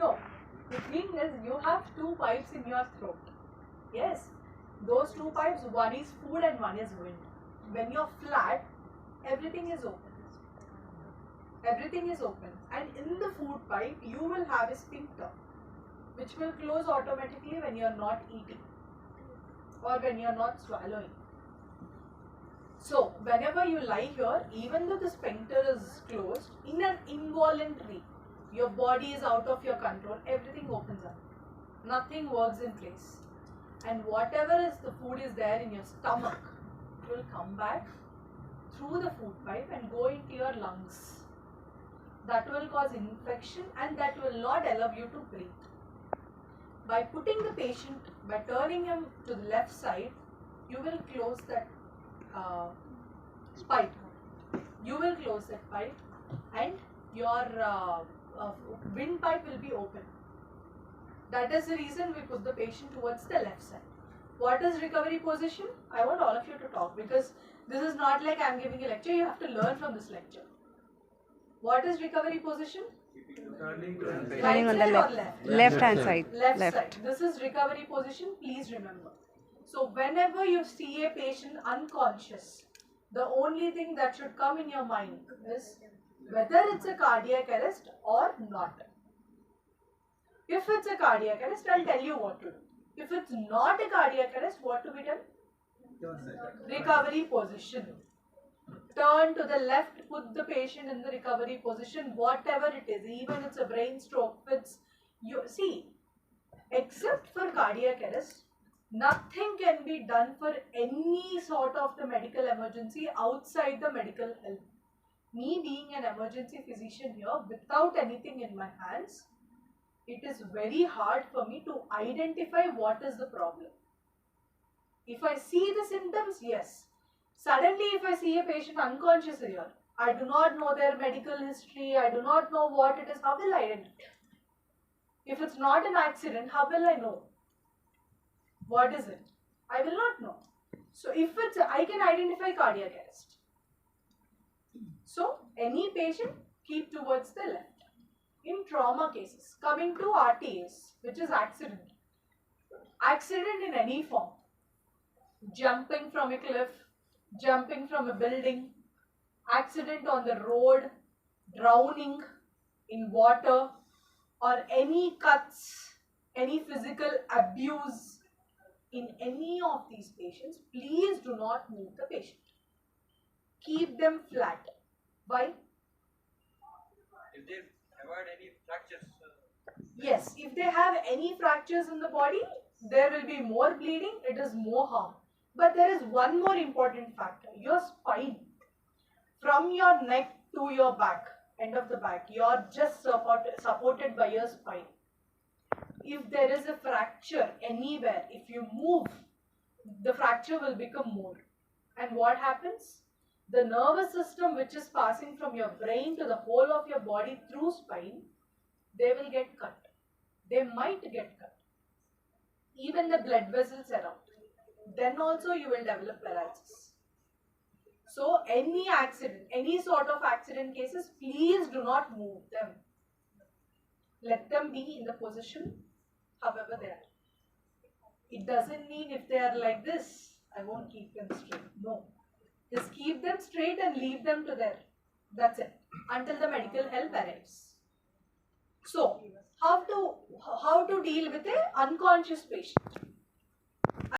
No. The thing is, you have two pipes in your throat. Yes. Those two pipes, one is food and one is wind. When you're flat, everything is open. Everything is open. And in the food pipe, you will have a sphincter, which will close automatically when you're not eating or when you're not swallowing. So, whenever you lie here, even though the sphincter is closed, in an involuntary, your body is out of your control, everything opens up. Nothing works in place. And whatever is the food is there in your stomach, it will come back through the food pipe and go into your lungs. That will cause infection and that will not allow you to breathe. By putting the patient, by turning him to the left side, you will close that pipe. You will close that pipe and your windpipe will be open. That is the reason we put the patient towards the left side. What is recovery position? I want all of you to talk because this is not like I am giving a lecture. You have to learn from this lecture. What is recovery position? Lying on the left hand side. Left side. This is recovery position. Please remember. So whenever you see a patient unconscious, the only thing that should come in your mind is whether it's a cardiac arrest or not. If it's a cardiac arrest, I'll tell you what to do. If it's not a cardiac arrest, what to be done? Recovery position. Turn to the left, put the patient in the recovery position, whatever it is, even it's a brain stroke, fits. You see, except for cardiac arrest, nothing can be done for any sort of the medical emergency outside the medical help. Me being an emergency physician here, without anything in my hands, it is very hard for me to identify what is the problem. If I see the symptoms, yes. Suddenly, if I see a patient unconscious here, I do not know their medical history, I do not know what it is, how will I identify? If it's not an accident, how will I know? What is it? I will not know. So, if it's, I can identify cardiac arrest. So, any patient, keep towards the left. In trauma cases, coming to RTAs, which is accident. Accident in any form. Jumping from a cliff, jumping from a building, accident on the road, drowning in water, or any cuts, any physical abuse in any of these patients, please do not move the patient. Keep them flat. Why? If they avoid any fractures? Yes, if they have any fractures in the body, there will be more bleeding, it is more harm. But there is one more important factor, your spine. From your neck to your back, end of the back, you are just supported by your spine. If there is a fracture anywhere, if you move, the fracture will become more. And what happens? The nervous system which is passing from your brain to the whole of your body through spine, they will get cut. They might get cut. Even the blood vessels around. Then also you will develop paralysis. So any accident, any sort of accident cases, please do not move them. Let them be in the position however they are. It doesn't mean if they are like this, I won't keep them straight. No. Just keep them straight and leave them to there. That's it. Until the medical help arrives. So, how to deal with an unconscious patient?